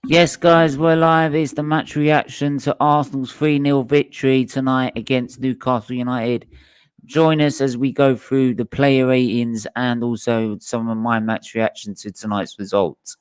Yes, guys, we're live. It's the match reaction to Arsenal's 3-0 victory tonight against Newcastle United. Join us as we go through the player ratings and also some of my match reaction to tonight's results.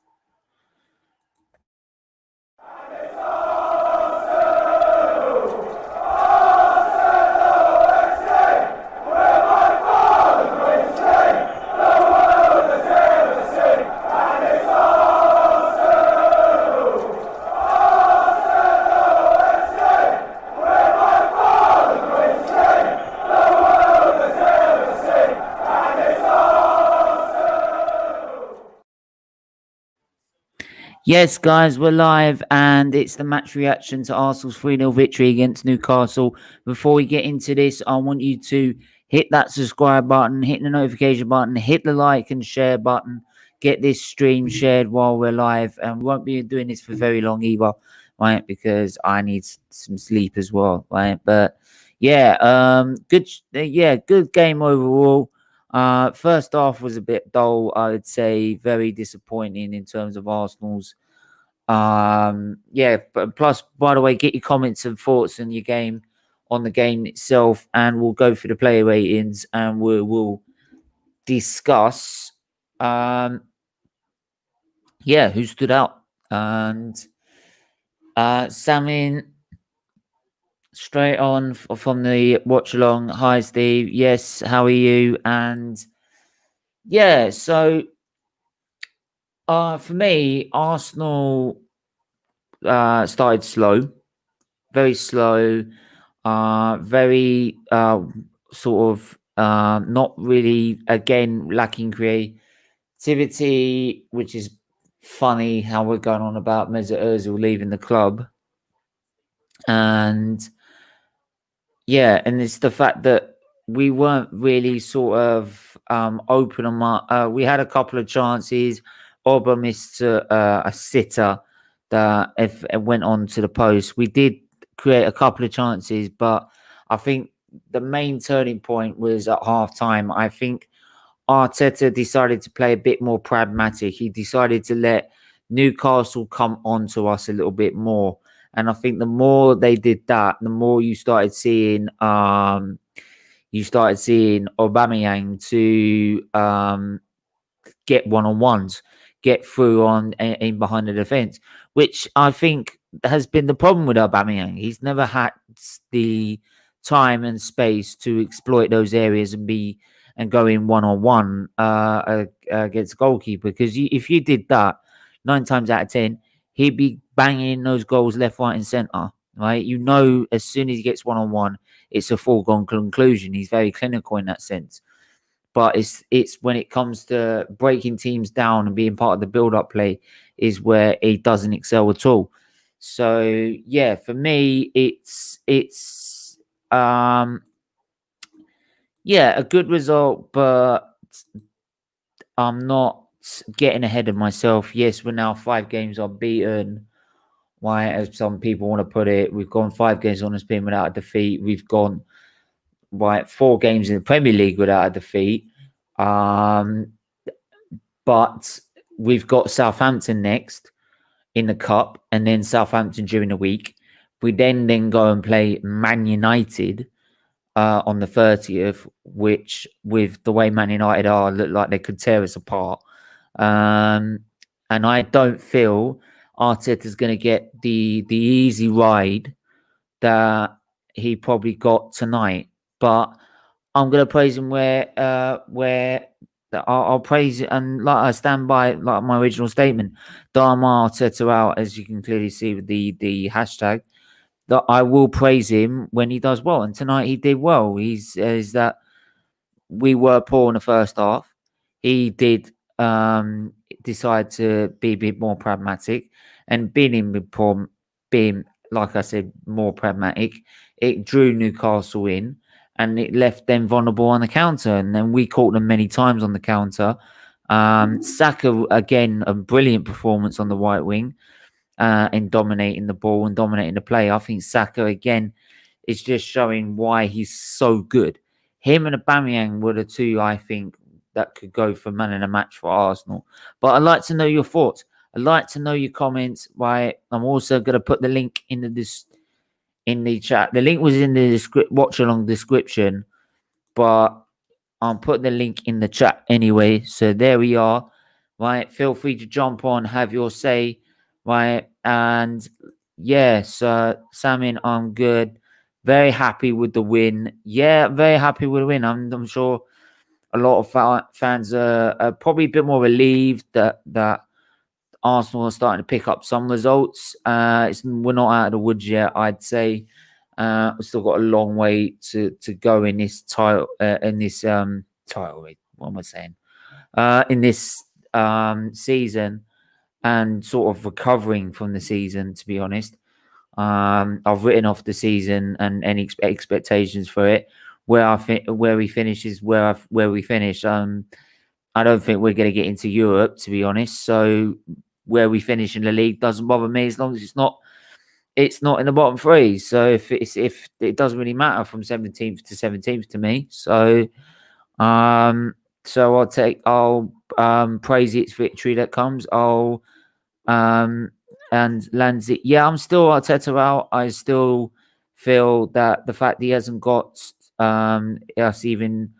Yes, guys, we're live and it's the match reaction to Arsenal's 3-0 victory against Newcastle. Before we get into this, I want you to hit that subscribe button, hit the notification button, hit the like and share button. Get this stream shared while we're live. And we won't be doing this for very long either, right? Because I need some sleep as well, right? But good game overall. First half was a bit dull, I would say, very disappointing in terms of Arsenal's. But plus, by the way, get your comments and thoughts on your game, on the game itself, and we'll go through the player ratings and we'll discuss, who stood out. And Samin, straight on from the watch along. Hi, Steve. Yes, how are you? And for me, Arsenal started slow, very slow, very sort of not really, again, lacking creativity, which is funny how we're going on about Mesut Ozil leaving the club. And and it's the fact that we weren't really sort of open on my. We had a couple of chances. Oba missed a sitter that if it went on to the post. We did create a couple of chances, but I think the main turning point was at half time. I think Arteta decided to play a bit more pragmatic. He decided to let Newcastle come on to us a little bit more. And I think the more they did that, the more you started seeing Aubameyang to get one-on-ones, get through on in behind the defence, which I think has been the problem with Aubameyang. He's never had the time and space to exploit those areas and go in one-on-one against goalkeeper. Because if you did that, 9 times out of 10, he'd be banging those goals left, right, and centre. Right, as soon as he gets one-on-one, it's a foregone conclusion. He's very clinical in that sense. But it's when it comes to breaking teams down and being part of the build-up play is where he doesn't excel at all. So for me, it's a good result, but I'm not getting ahead of myself. Yes, we're now 5 games unbeaten. Why, as some people want to put it, we've gone 5 games unbeaten without a defeat. We've gone 4 games in the Premier League without a defeat. But we've got Southampton next in the cup, and then Southampton during the week. We then go and play Man United on the 30th, which, with the way Man United are, look like they could tear us apart. And I don't feel Arteta's going to get the easy ride that he probably got tonight. But I'm going to praise him where I'll praise it, and like I stand by like my original statement. Dharma Arteta out, as you can clearly see with the hashtag. That I will praise him when he does well, and tonight he did well. Is that we were poor in the first half. He did decide to be a bit more pragmatic, and being like I said, more pragmatic. It drew Newcastle in, and it left them vulnerable on the counter, and then we caught them many times on the counter. Saka, again, a brilliant performance on the right wing, in dominating the ball and dominating the play. I think Saka, again, is just showing why he's so good. Him and Aubameyang were the 2, I think, that could go for man in a match for Arsenal. But I'd like to know your thoughts. I'd like to know your comments. Right, I'm also going to put the link in the chat. The link was in the watch along description, but I'll put the link in the chat anyway. So there we are. Right, feel free to jump on, have your say. Right, and yes, Samin, I'm good. Very happy with the win. Yeah, very happy with the win. I'm sure a lot of fans are probably a bit more relieved that Arsenal are starting to pick up some results. We're not out of the woods yet, I'd say. We've still got a long way to go in this title. Title. What am I saying? In this season, and sort of recovering from the season. To be honest, I've written off the season and any expectations for it. Where we finish is where we finish. I don't think we're going to get into Europe, to be honest. So where we finish in the league doesn't bother me as long as it's not in the bottom three. So if it doesn't really matter from 17th to 17th to me. So I'll praise its victory that comes. And lands it. Yeah, I'm still Arteta out. I still feel that the fact he hasn't got us even.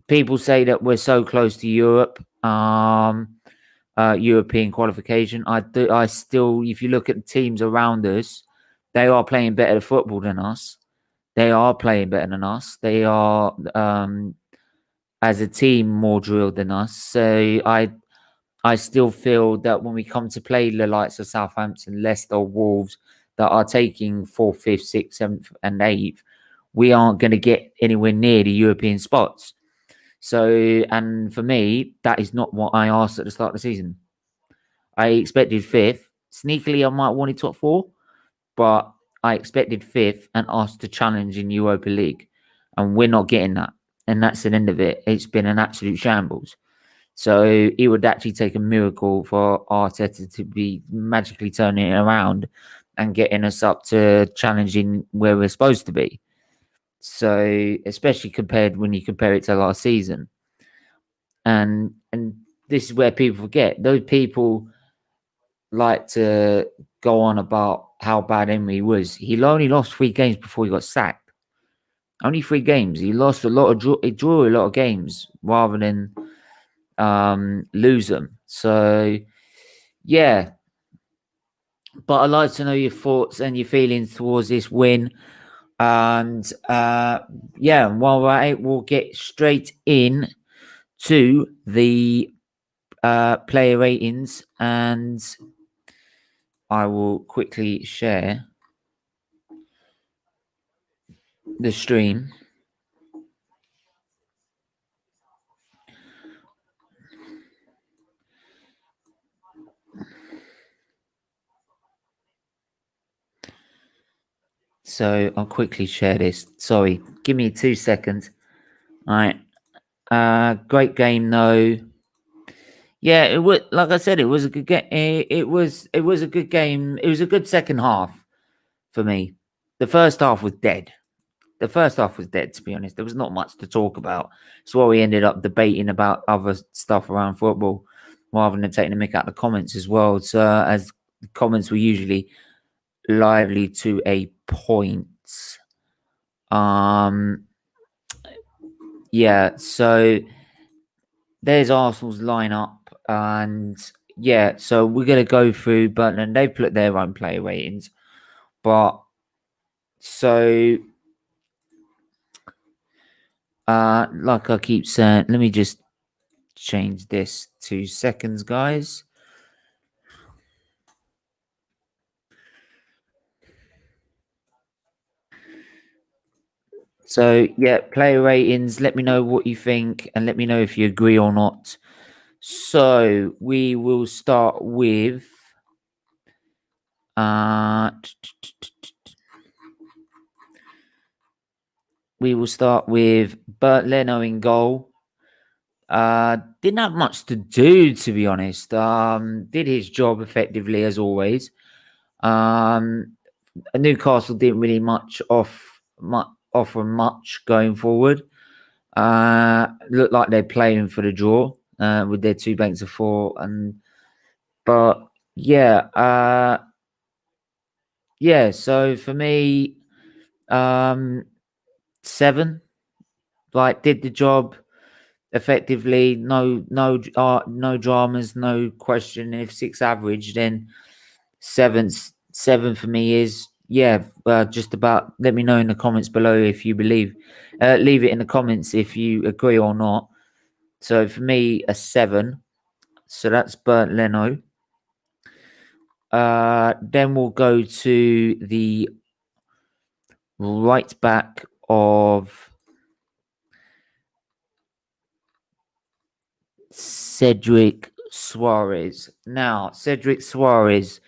People say that we're so close to Europe, European qualification. I still, if you look at the teams around us, they are playing better football than us. They are playing better than us. They are, as a team, more drilled than us. So I still feel that when we come to play the likes of Southampton, Leicester, Wolves, that are taking 4th, 5th, 6th, 7th, and 8th, we aren't going to get anywhere near the European spots. So, and for me, that is not what I asked at the start of the season. I expected 5th. Sneakily, I might wanted top 4, but I expected 5th and asked to challenge in Europa League. And we're not getting that. And that's the end of it. It's been an absolute shambles. So it would actually take a miracle for Arteta to be magically turning it around and getting us up to challenging where we're supposed to be. So especially when you compare it to last season. And this is where people forget. Those people like to go on about how bad Emery was. He only lost 3 games before he got sacked. Only 3 games. He lost a lot of he drew a lot of games rather than lose them. So yeah. But I'd like to know your thoughts and your feelings towards this win. And yeah, while we're at it, we'll get straight in to the player ratings, and I will quickly share the stream. So I'll quickly share this. Sorry, give me 2 seconds. All right. Great game though. Yeah, it was, like I said, it was a good game. It was a good game. It was a good second half for me. The first half was dead. The first half was dead, to be honest. There was not much to talk about. So why we ended up debating about other stuff around football rather than taking the mick out of the comments as well. So as the comments were usually lively to a point. Yeah, so there's Arsenal's lineup, and yeah, so we're gonna go through, but then they've put their own player ratings. But so like I keep saying, let me just change this 2 seconds, guys. So yeah, player ratings. Let me know what you think, and let me know if you agree or not. So we will start with Bert Leno in goal. Didn't have much to do, to be honest. Did his job effectively as always. Newcastle didn't really offer much going forward. Looked like they're playing for the draw with their 2 banks of 4, and But yeah. So for me, 7. Like, did the job effectively. No dramas, no question. If 6 average, then seven for me is, yeah. Just about. Let me know in the comments below if you believe. Leave it in the comments if you agree or not. So for me, a 7. So that's Bert Leno. Then we'll go to the right back of Cedric Suarez. Now, Cedric Suarez,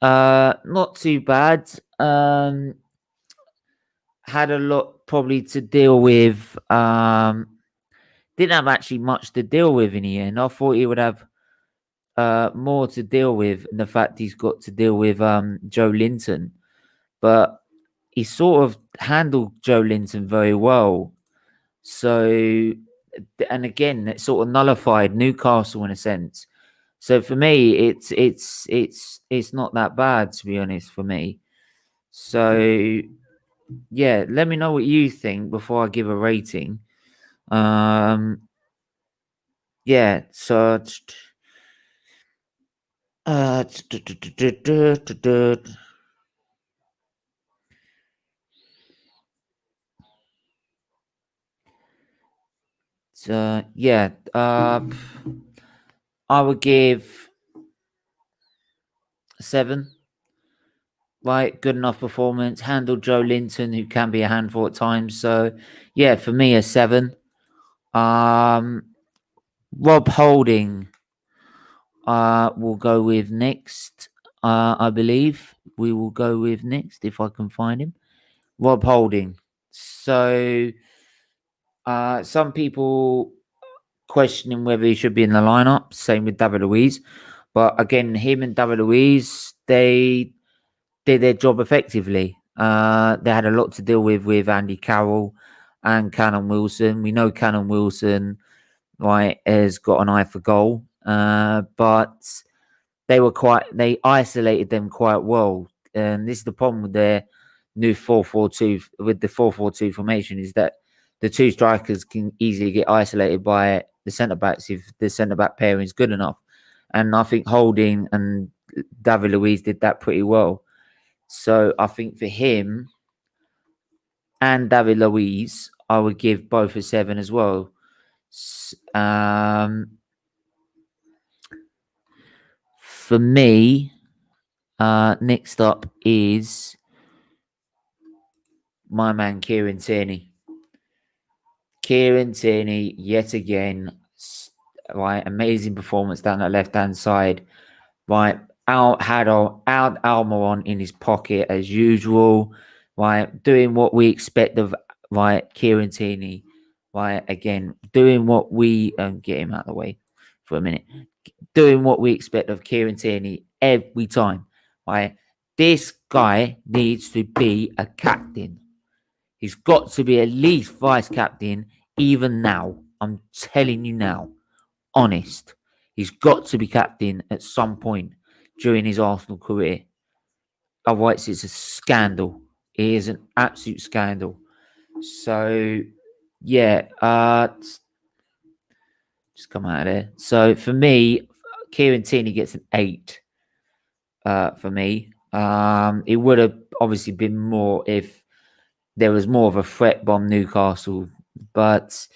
not too bad. Had a lot probably to deal with. Didn't have actually much to deal with in the end. I thought he would have more to deal with, and the fact he's got to deal with Joe Linton, but he sort of handled Joe Linton very well. So, and again, it sort of nullified Newcastle in a sense. So for me, it's not that bad, to be honest, for me. So yeah, let me know what you think before I give a rating. Yeah, so uh so yeah, I would give 7. Right, good enough performance. Handled Joe Linton, who can be a handful at times. So yeah, for me, a 7. Um, Rob Holding, we'll go with next. I believe we will go with next if I can find him. Rob Holding. So, some people questioning whether he should be in the lineup. Same with David Luiz, but again, him and David Luiz, they did their job effectively. They had a lot to deal with Andy Carroll and Cannon Wilson. We know Cannon Wilson, right, has got an eye for goal, but they isolated them quite well. And this is the problem with their new 4-4-2, with the 4-4-2 formation, is that the two strikers can easily get isolated by the centre backs if the centre back pairing is good enough. And I think Holding and David Luiz did that pretty well. So I think for him and David Luiz, I would give both a 7 as well. For me, next up is my man Kieran Tierney. Kieran Tierney, yet again, right, amazing performance down the left-hand side. Right, had Almiron in his pocket as usual. Right, doing what we expect of, right, Kieran Tierney. Right, again, doing what we get him out of the way for a minute. Doing what we expect of Kieran Tierney every time. Right, this guy needs to be a captain. He's got to be at least vice captain, even now. I'm telling you now, honest. He's got to be captain at some point during his Arsenal career. Otherwise, it's a scandal. It is an absolute scandal. So, yeah, just come out of there. So, for me, Kieran Tierney gets an 8 for me. It would have obviously been more if there was more of a threat bomb Newcastle. But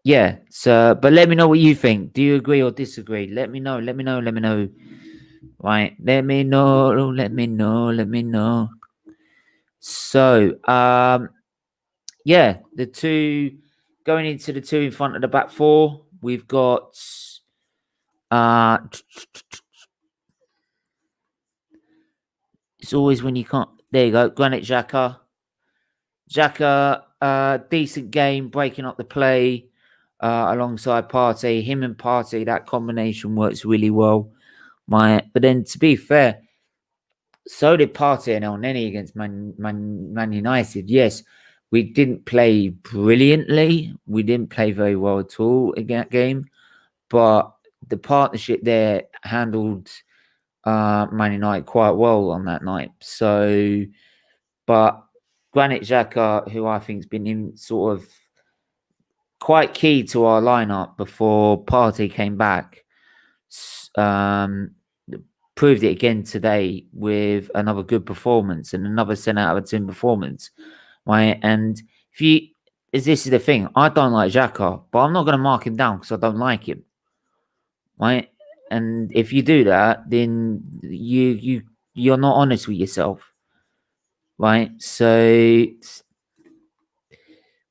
yeah, so but let me know what you think. Do you agree or disagree? Let me know. Let me know. Let me know. Right. Let me know. Let me know. Let me know. So yeah, the two going into the two in front of the back four, we've got it's always when you can't, there you go, Granit Xhaka. Xhaka, decent game, breaking up the play alongside Partey. Him and Partey, that combination works really well. But then to be fair, so did Partey and El Neni against Man United. Yes, we didn't play brilliantly. We didn't play very well at all in that game. But the partnership there handled Man United quite well on that night. So, but Granit Xhaka, who I think has been in sort of quite key to our lineup before Partey came back, proved it again today with another good performance and another 10 out of 10 performance, right? And if you, this is the thing, I don't like Xhaka, but I'm not going to mark him down because I don't like him, right? And if you do that, then you're not honest with yourself, right? So,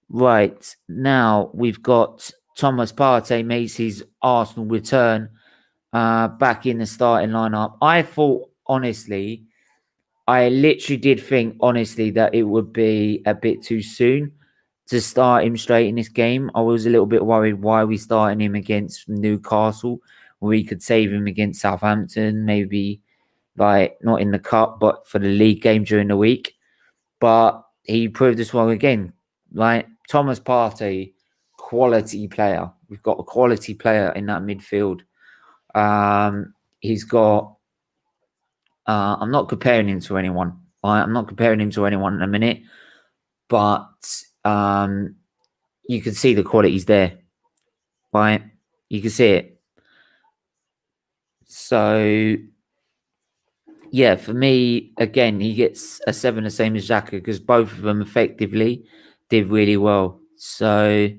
right now we've got Thomas Partey makes his Arsenal return back in the starting lineup. I thought, honestly, I literally did think, honestly, that it would be a bit too soon to start him straight in this game. I was a little bit worried why we starting him against Newcastle. We could save him against Southampton, maybe like not in the cup, but for the league game during the week. But he proved us wrong again. Like Thomas Partey, quality player. We've got a quality player in that midfield. He's got. I'm not comparing him to anyone. I'm not comparing him to anyone in a minute, but you can see the quality's there, right? You can see it. So, yeah, for me, again, he gets a 7 the same as Xhaka because both of them effectively did really well. So,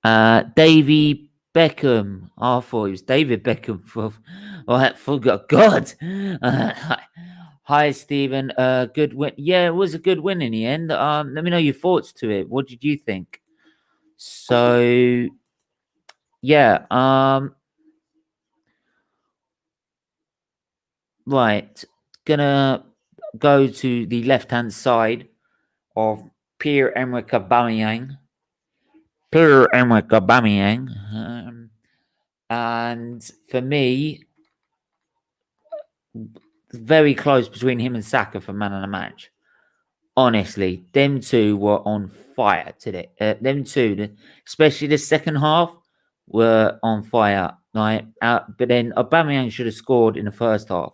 Davy Beckham. I thought it was David Beckham. I forgot. God. Hi, Stephen. Good win. Yeah, it was a good win in the end. Let me know your thoughts to it. What did you think? So, yeah. Right. Gonna go to the left-hand side of Pierre-Emerick Aubameyang. Pierre-Emerick Aubameyang. And for me, very close between him and Saka for man of the match. Honestly, them two were on fire today. Them two, especially the second half, were on fire. Right, but then Aubameyang should have scored in the first half.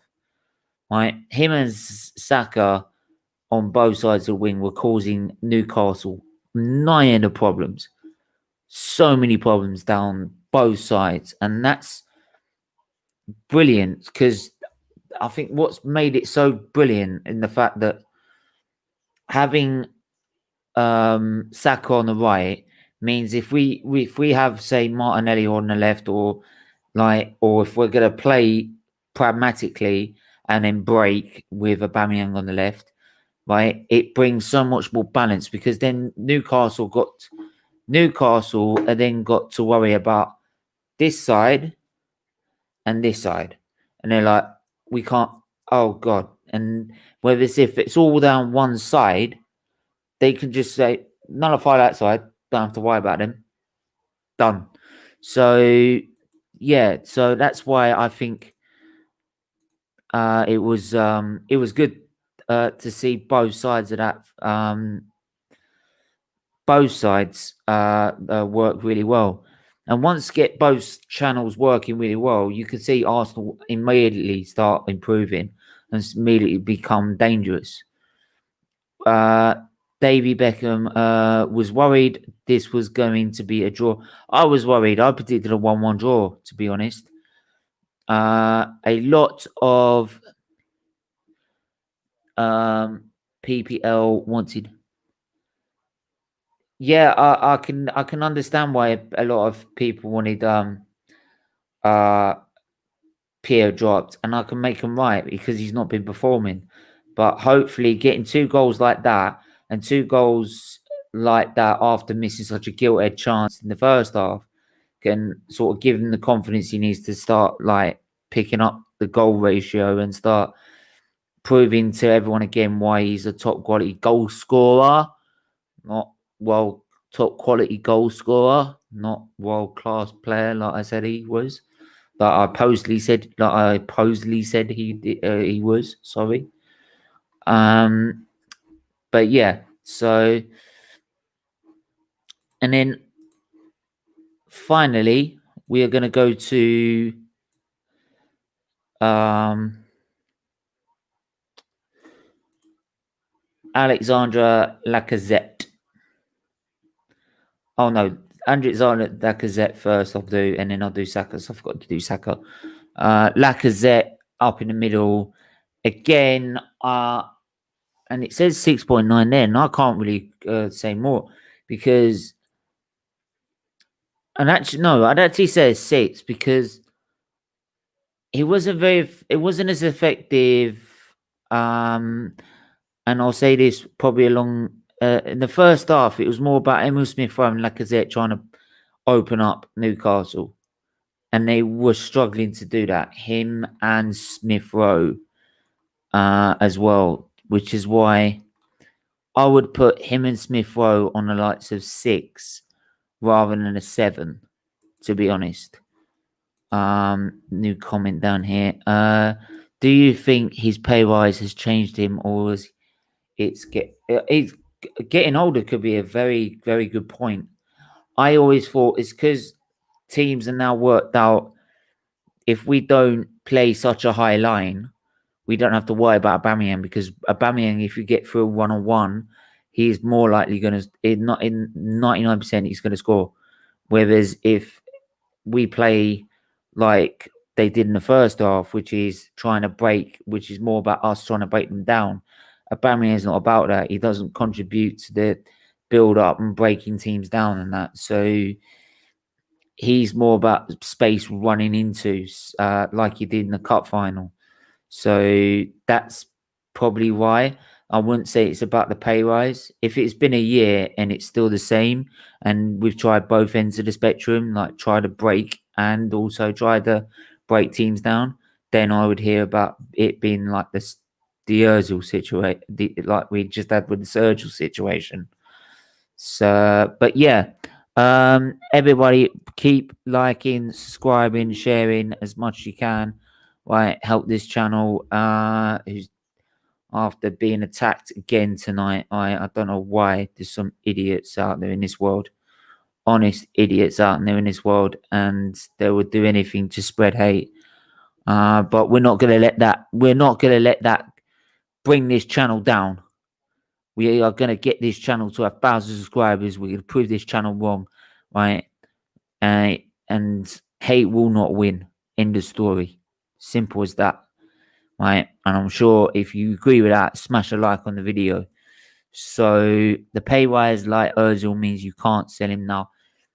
Right, him and Saka on both sides of the wing were causing Newcastle nigh of problems. So many problems down both sides, and that's brilliant because I think what's made it so brilliant in the fact that having Saka on the right means if we have say Martinelli on the left or if we're gonna play pragmatically and then break with Aubameyang on the left, right, it brings so much more balance because then Newcastle then got to worry about this side and this side, and they're like, we can't. Oh God! And whereas if it's all down one side, they can just say nullify that side. Don't have to worry about them. Done. So yeah, so that's why I think it was good to see both sides of that. Both sides work really well. And once get both channels working really well, you can see Arsenal immediately start improving and immediately become dangerous. Davy Beckham was worried this was going to be a draw. I was worried. I predicted a 1-1 draw, to be honest. A lot of PPL wanted. Yeah, I can understand why a lot of people wanted Pierre dropped, and I can make him right because he's not been performing. But hopefully, getting 2 goals like that and 2 goals like that after missing such a gilt-edged chance in the first half can sort of give him the confidence he needs to start like picking up the goal ratio and start proving to everyone again why he's a top quality goal scorer, not top quality goal scorer, not world class player like I said he was. I supposedly said he was. Sorry. But yeah. So, and then finally, we are going to go to Alexandra Lacazette. Oh no, Alexandra Lacazette first. I'll do, and then I'll do Saka. So I forgot to do Saka. Lacazette up in the middle again. And it says 6.9 there, and I can't really say more because. And actually, no, I'd actually say 6 because it wasn't as effective. And I'll say this probably along in the first half, it was more about Emil Smith Rowe and Lacazette trying to open up Newcastle, and they were struggling to do that. Him and Smith Rowe as well, which is why I would put him and Smith Rowe on the likes of 6 rather than a 7, to be honest. New comment down here. Do you think his pay rise has changed him, or is it's getting older? Could be a very, very good point. I always thought it's because teams are now worked out. If we don't play such a high line, we don't have to worry about Aubameyang, because Aubameyang, if you get through 1-on-1, he's more likely going to, not in 99%, he's going to score. Whereas if we play like they did in the first half, which is trying to break, which is more about us trying to break them down, Aubameyang is not about that. He doesn't contribute to the build up and breaking teams down and that. So he's more about space running into, like he did in the cup final. So that's probably why. I wouldn't say it's about the pay rise. If it's been a year and it's still the same, and we've tried both ends of the spectrum, like try to break and also try to break teams down, then I would hear about it being like the Ozil situation, like we just had with the Sergio situation. So, but yeah, everybody keep liking, subscribing, sharing as much as you can. Right, help this channel. Who's after being attacked again tonight? I don't know why. There's some idiots out there in this world, honest idiots out there in this world, and they would do anything to spread hate. But we're not gonna let that. We're not gonna let that bring this channel down. We are gonna get this channel to 1,000 subscribers. We're gonna prove this channel wrong, right? And hate will not win. End of story. Simple as that. Right, and I'm sure if you agree with that, smash a like on the video. So the pay rise like Ozil means you can't sell him now.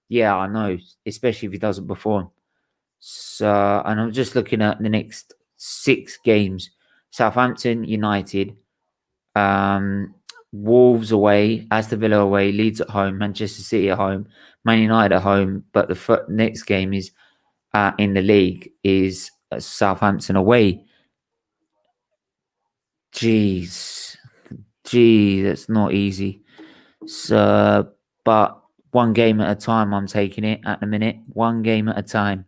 Yeah, I know, especially if he doesn't perform. So, and I'm just looking at the next 6 games: Southampton, United, Wolves away, Aston Villa away, Leeds at home, Manchester City at home, Man United at home. But the next game is in the league is Southampton away. Jeez, that's not easy. So, but one game at a time, I'm taking it at the minute. One game at a time.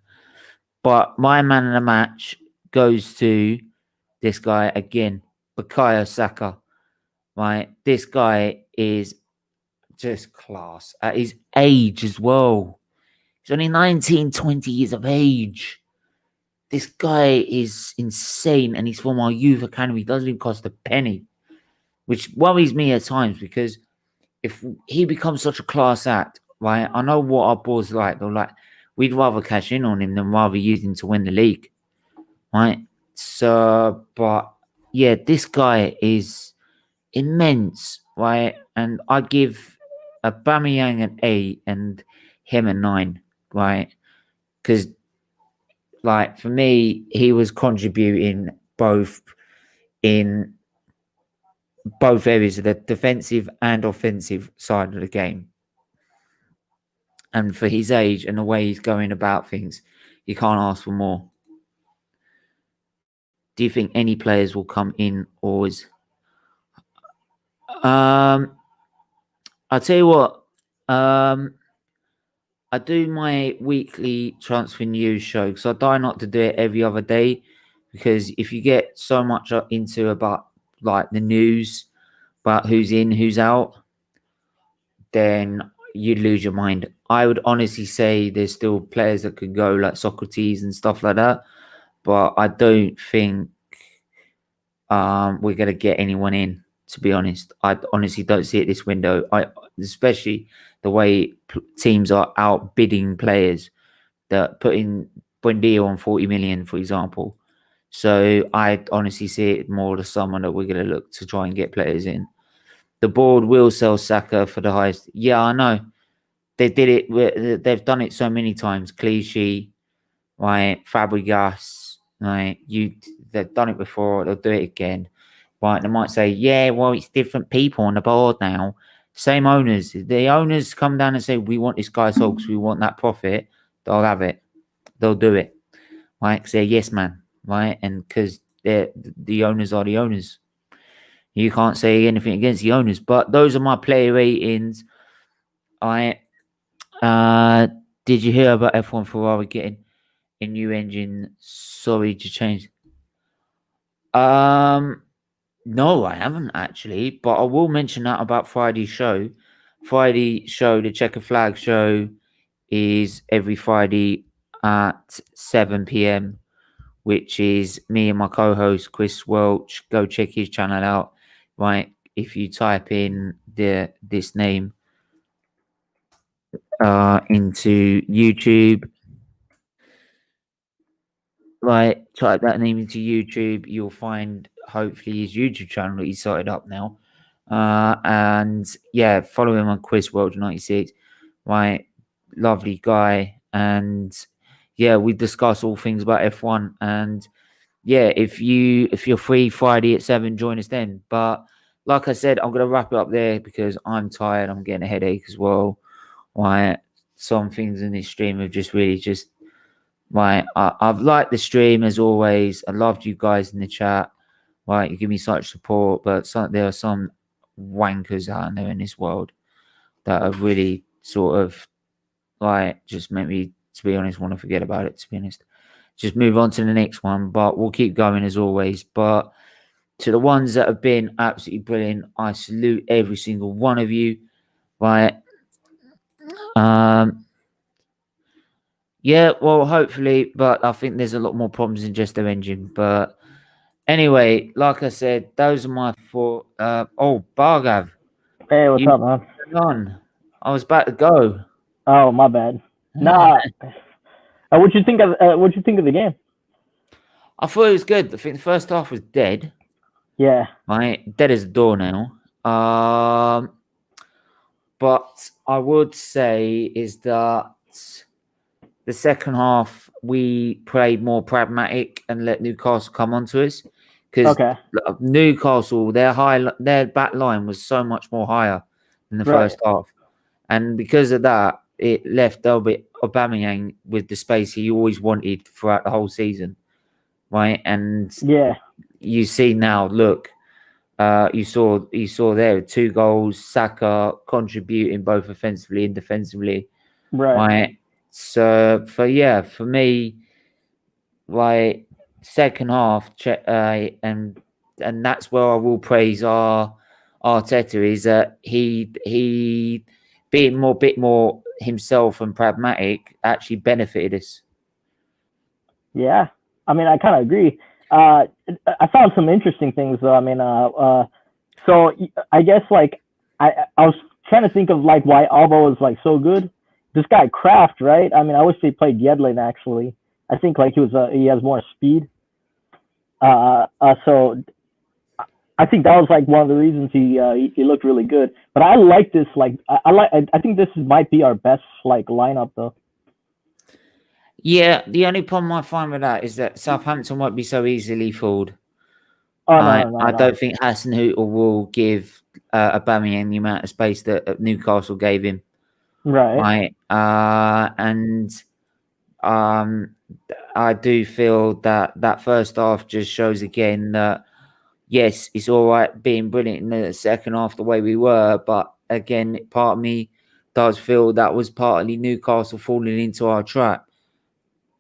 But my man of the match goes to this guy again, Bukayo Saka. Right, this guy is just class at his age as well. He's only 19, 20 years of age. This guy is insane, and he's from our youth academy. He doesn't even cost a penny, which worries me at times, because if he becomes such a class act, right? I know what our boys like. They're like, we'd rather cash in on him than rather use him to win the league, right? So, but yeah, this guy is immense, right? And I give Aubameyang an 8 and him a 9, right? Because, like, for me, he was contributing both in both areas of the defensive and offensive side of the game. And for his age and the way he's going about things, you can't ask for more. Do you think any players will come in, or is... I'll tell you what. I do my weekly transfer news show, because I try not to do it every other day, because if you get so much into about like the news, about who's in, who's out, then you'd lose your mind. I would honestly say there's still players that could go like Socrates and stuff like that, but I don't think we're gonna get anyone in. To be honest, I honestly don't see it this window. Especially the way teams are outbidding players that put in Buendia on 40 million, for example. So I honestly see it more the summer that we're going to look to try and get players in. The board will sell Saka for the highest. Yeah, I know. They did it. They've done it so many times. Clichy, right? Fabregas, right? They've done it before. They'll do it again, right? They might say, yeah, well, it's different people on the board now. Same owners. The owners come down and say, we want this guy sold because we want that profit. They'll have it. They'll do it, right? Because they're yes man, right? And because the owners are the owners. You can't say anything against the owners. But those are my player ratings. I did you hear about F1 Ferrari getting a new engine? Sorry to change. No, I haven't actually, but I will mention that about Friday's show. Friday show, the Checker Flag show, is every Friday at 7 p.m., which is me and my co-host Chris Welch. Go check his channel out. Right, if you type in this name into YouTube, right, type that name into YouTube, you'll find hopefully his YouTube channel that he started up now. And yeah, follow him on Chris Welch 96. Right, lovely guy, and yeah, we discuss all things about F1. And yeah, if you're free Friday at 7, join us then. But like I said, I'm gonna wrap it up there because I'm tired. I'm getting a headache as well. Right, some things in this stream have just really just right. I've liked the stream as always. I loved you guys in the chat. Right, you give me such support, but there are some wankers out there in this world that have really sort of like just made me, to be honest, want to forget about it. To be honest, just move on to the next one. But we'll keep going as always. But to the ones that have been absolutely brilliant, I salute every single one of you. Right. Yeah, well, hopefully, but I think there's a lot more problems than just their engine. But anyway, like I said, those are my four. Oh, Bargav, Hey, what's you up, man? on? I was about to go. Oh, my bad. Nah. What'd you think of the game? I thought it was good. I think the first half was dead. Yeah. Right, dead as a door now. But I would say is that the second half we played more pragmatic and let Newcastle come onto us because Okay. Newcastle their back line was so much more higher than the Right. first half, and because of that, it left Aubameyang with the space he always wanted throughout the whole season, right? And Yeah. you see now, look, you saw there 2 goals, Saka contributing both offensively and defensively, Right. right? So for me, like second half, and that's where I will praise our Arteta is that he being bit more himself and pragmatic actually benefited us. Yeah. I mean, I kind of agree. Uh, I found some interesting things though. I mean, so I guess like I was trying to think of like why Alba was like so good. This guy Kraft, right? I mean, I wish they played Yedlin actually. I think like he has more speed. So I think that was like one of the reasons he looked really good. But I like this. Like I think this might be our best like lineup though. Yeah, the only problem I find with that is that Southampton won't be so easily fooled. Oh no, no, not I at all. don't think Hasenhüttl will give Aubameyang the amount of space that Newcastle gave him. Right. Right, and I do feel that that first half just shows again that yes, it's all right being brilliant in the second half the way we were, but again, part of me does feel that was partly Newcastle falling into our trap.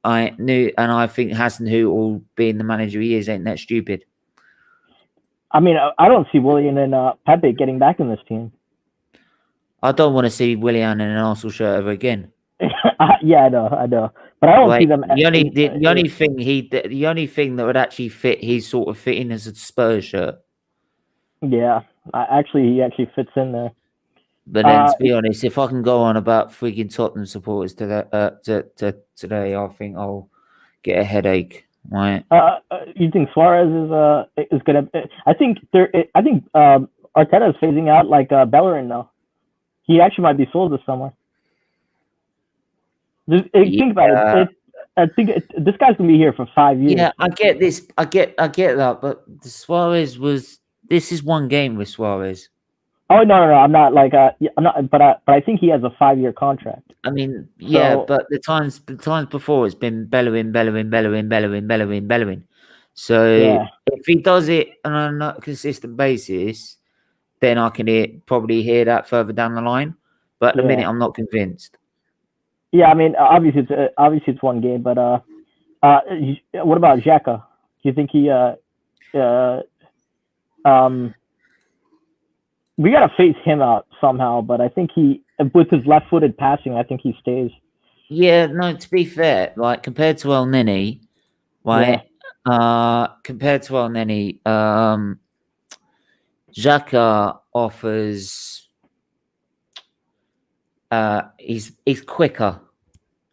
I think Hasenhüttl being the manager he is ain't that stupid. I mean, I don't see Willian and Pepe getting back in this team. I don't want to see Willian in an Arsenal shirt ever again. Yeah, I know, but I don't see Like them. the only thing that would actually fit his sort of fitting is a Spurs shirt. Yeah, he actually fits in there. But then, to be honest, if I can go on about freaking Tottenham supporters today, I think I'll get a headache. Right? You think Suarez is gonna? I think Arteta is phasing out like Bellerin though. He actually might be sold this summer. Think about it. I think this guy's gonna be here for 5 years. Yeah, I get this. I get that. But the Suarez was. This is one game with Suarez. Oh no! I'm not like I'm not. But I think he has a 5-year contract. I mean, yeah, but the times before it's been Bellerin. So if he does it on a consistent basis, then I can probably hear that further down the line. But at the minute, I'm not convinced. Yeah, I mean, obviously it's one game, but what about Xhaka? Do you think he we gotta phase him out somehow, but I think with his left-footed passing, I think he stays. Yeah, no, to be fair, like compared to El Neni, right? Yeah. Compared to El Neni, Xhaka offers he's quicker.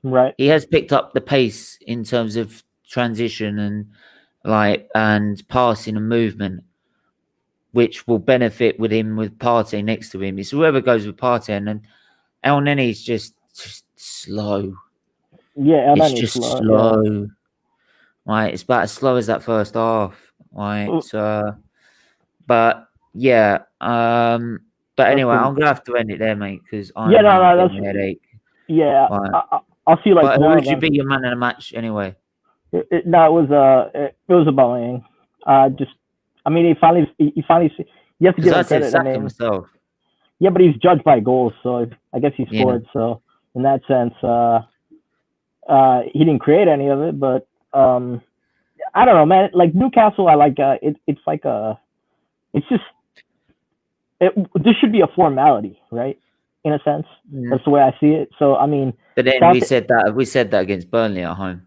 Right. He has picked up the pace in terms of transition and passing and movement, which will benefit with Partey next to him. It's whoever goes with Partey, and El Neni's just slow. Yeah, El Neni's just slow. Yeah. Right, it's about as slow as that first half. Right, but yeah, but anyway, I'm gonna have to end it there, mate, because I'm getting a headache. Yeah, right. I'll see you like. But who would you be your man in the match anyway? It was Aubameyang. I mean, he finally. You have to give him credit. I mean, himself. Yeah, but he's judged by goals, so I guess he scored. Yeah. So in that sense, he didn't create any of it, but I don't know, man. Like Newcastle, I like. It's like it's just. This should be a formality, right? In a sense, that's the way I see it. So I mean, but then we said that against Burnley at home.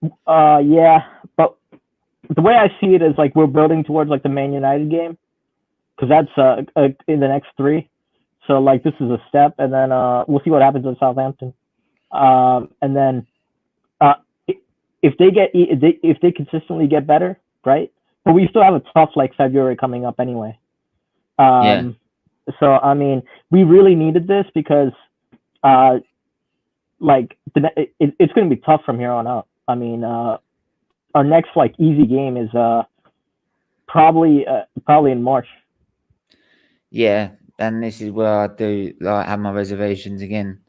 Yeah, but the way I see it is like we're building towards like the Man United game, because that's in the next 3. So like this is a step, and then we'll see what happens with Southampton, and then if they consistently get better, right? But we still have a tough like February coming up anyway. Yeah. So I mean, we really needed this because, like it's going to be tough from here on out. I mean, our next like easy game is probably in March. Yeah, and this is where I do like have my reservations again.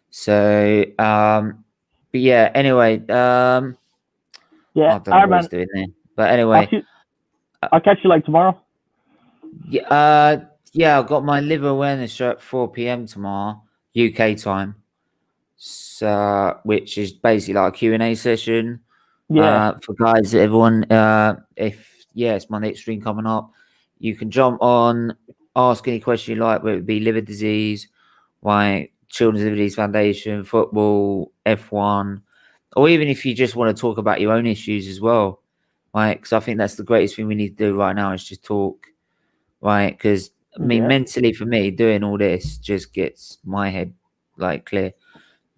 So, but yeah. Anyway, yeah, I don't know what he's doing there. But anyway, I'll catch you like tomorrow. Yeah, yeah, I've got my liver awareness show at 4 p.m. tomorrow, UK time. So, which is basically like a Q&A session. Yeah. For guys, everyone, it's my next stream coming up. You can jump on, ask any question you like, whether it be liver disease, like Children's Liver Disease Foundation, football, F1, or even if you just want to talk about your own issues as well. Right, because I think that's the greatest thing we need to do right now is just talk. Right, because I mean, mentally for me, doing all this just gets my head like clear.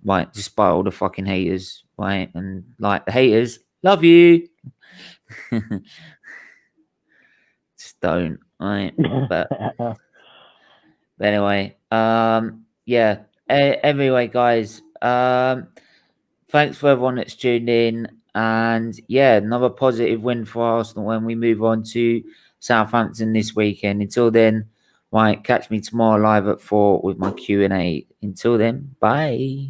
Right, despite all the fucking haters, right, and like the haters, love you. Just don't, right? But anyway, yeah. Anyway, guys, thanks for everyone that's tuned in, and yeah, another positive win for Arsenal when we move on to Southampton this weekend. Until then, right, catch me tomorrow live at 4 with my Q&A. Until then, bye.